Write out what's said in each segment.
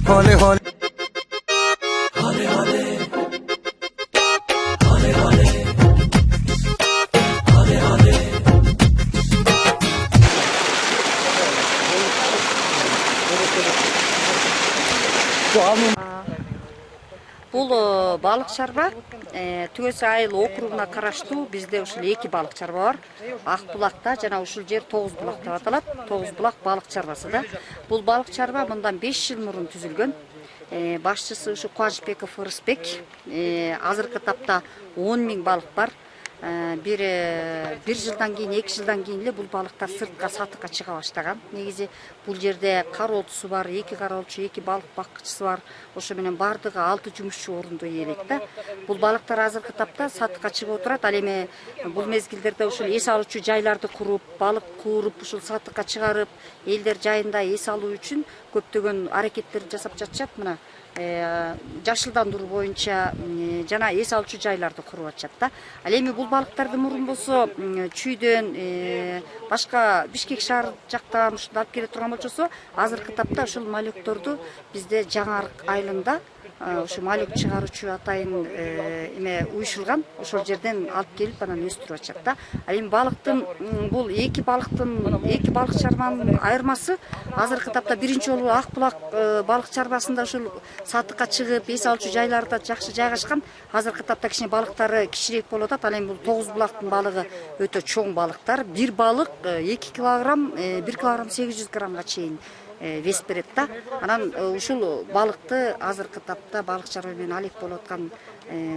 hole hole. Бул балык чарба Түгөс айыл округуна караштуу бизде ушул эки балык чарба бар. Ак булакта жана ушул жер Тогуз булак деп аталат. Тогуз булак балык чарбасы да. Бул балык чарба мындан 5 жыл мурун түзүлгөн. Башчысы ушу Кубанычбеков Ырысбек. Азыркы тапта 10 000 балык бар. Bir жылдан кийин, 2 жылдан кийин эле бул балыктар сыртка сатыкка чыга баштаган. Негизи бул жерде кароолчусу бар, 2 кароолчу, 2 балык баккычысы бар. Ошо менен бардыгы 6 жумушчу орунду ээлейт да. Бул балыктар азыркы тапта сатыкка чыгып отурат. Ал эми бул мезгилдерде ушул эс алуучу жайларды куруп, балык кууруп, ушул сатыкка чыгарып, элдер жайында эс алуу үчүн көптөгөн аракеттерди жасап жатышат. Мына жашылдандыруу боюнча жана эс алуучу жайларды куруп атышат да. Ал эми бул балыктарды мурун болсо Чүйдөн, башка Бишкек шаар жактан ушунда алып келе турган болчосо, азыркы тапта ушул малюкторду бизде Жаңы Арык айылында ушу малюк чыгаруучу атайын эме уюшулган. Ошол жерден алып келип анан өстүрүп атышат да. Ал эми балыктын бул эки балык чарбанын айырмасы азыркы тапта биринчи жолу Ак булак балык чарбасында ушул сатыкка чыгып, эс алуучу жайларда жакшы жайгашкан. Азыркы тапта кичине балыктары кичирээк болуп атат. Ал эми бул Тогуз булактын балыгы өтө чоң балыктар. Бир балык 2 килограмм, 1 килограмм 800 граммга чейин вес берет да. Анан ушул балыкты азыркы тапта балык чарба менен алек болуп аткан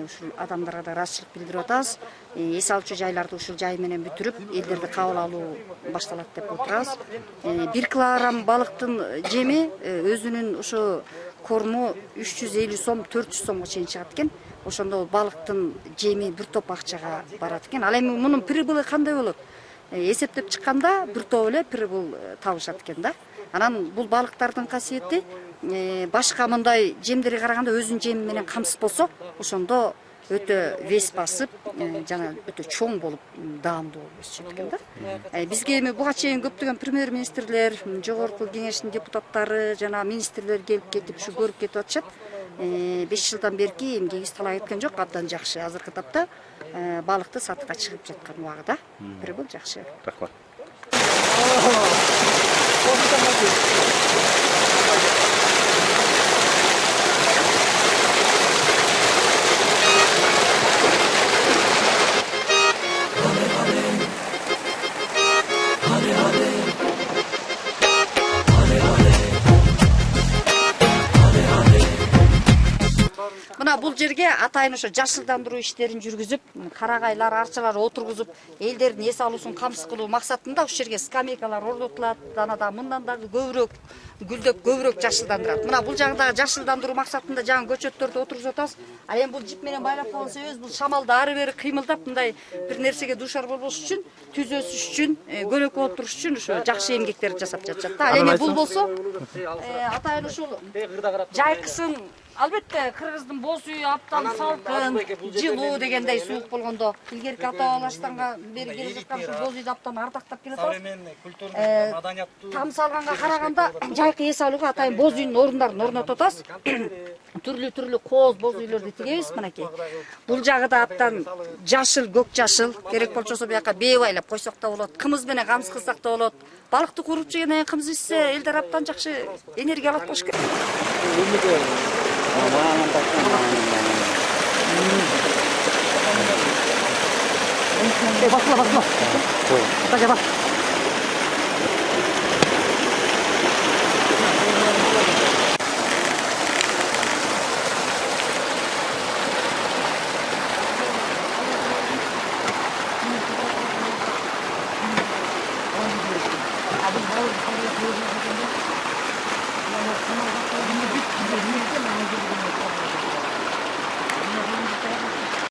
ушул адамдарга да ыраазычылык билдирип атабыз. Эс алуучу жайларды ушул жай менен бүтүрүп, элдерди кабыл алуу башталат деп отурабыз. 1 килограмм балыктын жеми өзүнүн ошо корну 350 сом, 400 сомго чейин чыгат экен. Ошондо балыктын жеми бир топ акчага барат экен. Ал эми мунун прибылы кандай болот? Эсептеп чыкканда бир топ эле прибыл табышат экен да. Анан бул балыктардын касиети башка мындай жемдерге караганда өзүнүн жеми менен камсыз болсо, ошондо өтө вес басып, жана өтө чоң болуп, даамдуу болуп өсүшөт экен да. Бизге эми буга чейин көптөгөн премьер-министрлер, жогорку кеңештин депутаттары жана министрлер келип кетип, ушу көрүп кетип атышат. 5 жылдан берки эмгеги талап кеткен жок, абдан жакшы. Азыркы тапта балыкты сатыкка чыгып жаткан убагыда прибыл жакшы. Рахмат. Мына бул жерге атайын ошо жашылдандыруу иштерин жүргүзүп, карагайлар, арчалар отургузуп, элдердин эс алуусун камсыз кылуу максатында ушул жерге скамейкалар орнотулат, анада мындан дагы көбүрөөк гүлдөп, көбүрөөк жашылдандырат. Мына бул жагда жашылдандыруу максатында жаңы көчөттөрдү отургузуп атабыз. Ал эми бул жип менен байлап койгон себебибиз бул шамалда ары бери кыймылдап, мындай бир нерсеге дуушар болбош үчүн, түз өсүш үчүн, көлөкө болуп туруш үчүн ушу жакшы эмгектерди жасап жатышат да. Ал эми бул болсо атайын ушул жайкысын албетте кыргыздын боз үйү аптан салкын, жылуу дегендей суук болгондо илгерки ата бабаларыбыздан бери келе жаткан ушул боз үйдү аптан ардактап келатабыз. Современный, культурный, маданияттуу. Там салганга караганда жайкы эс алууга атайын боз үйдүн орундарын орнотуп атабыз. Түрлүү кооз боз үйлөрдү тигебиз мынакей. Бул жагы да аптан жашыл, көк жашыл. Керек болчосо буяка бээ байлап койсок да болот. Кымыз менен камсыз кылсак да болот. Балыкты кууруп жегенден кийин кымыз ичсе элдер аптан жакшы энергия алат болуш керек. Basla.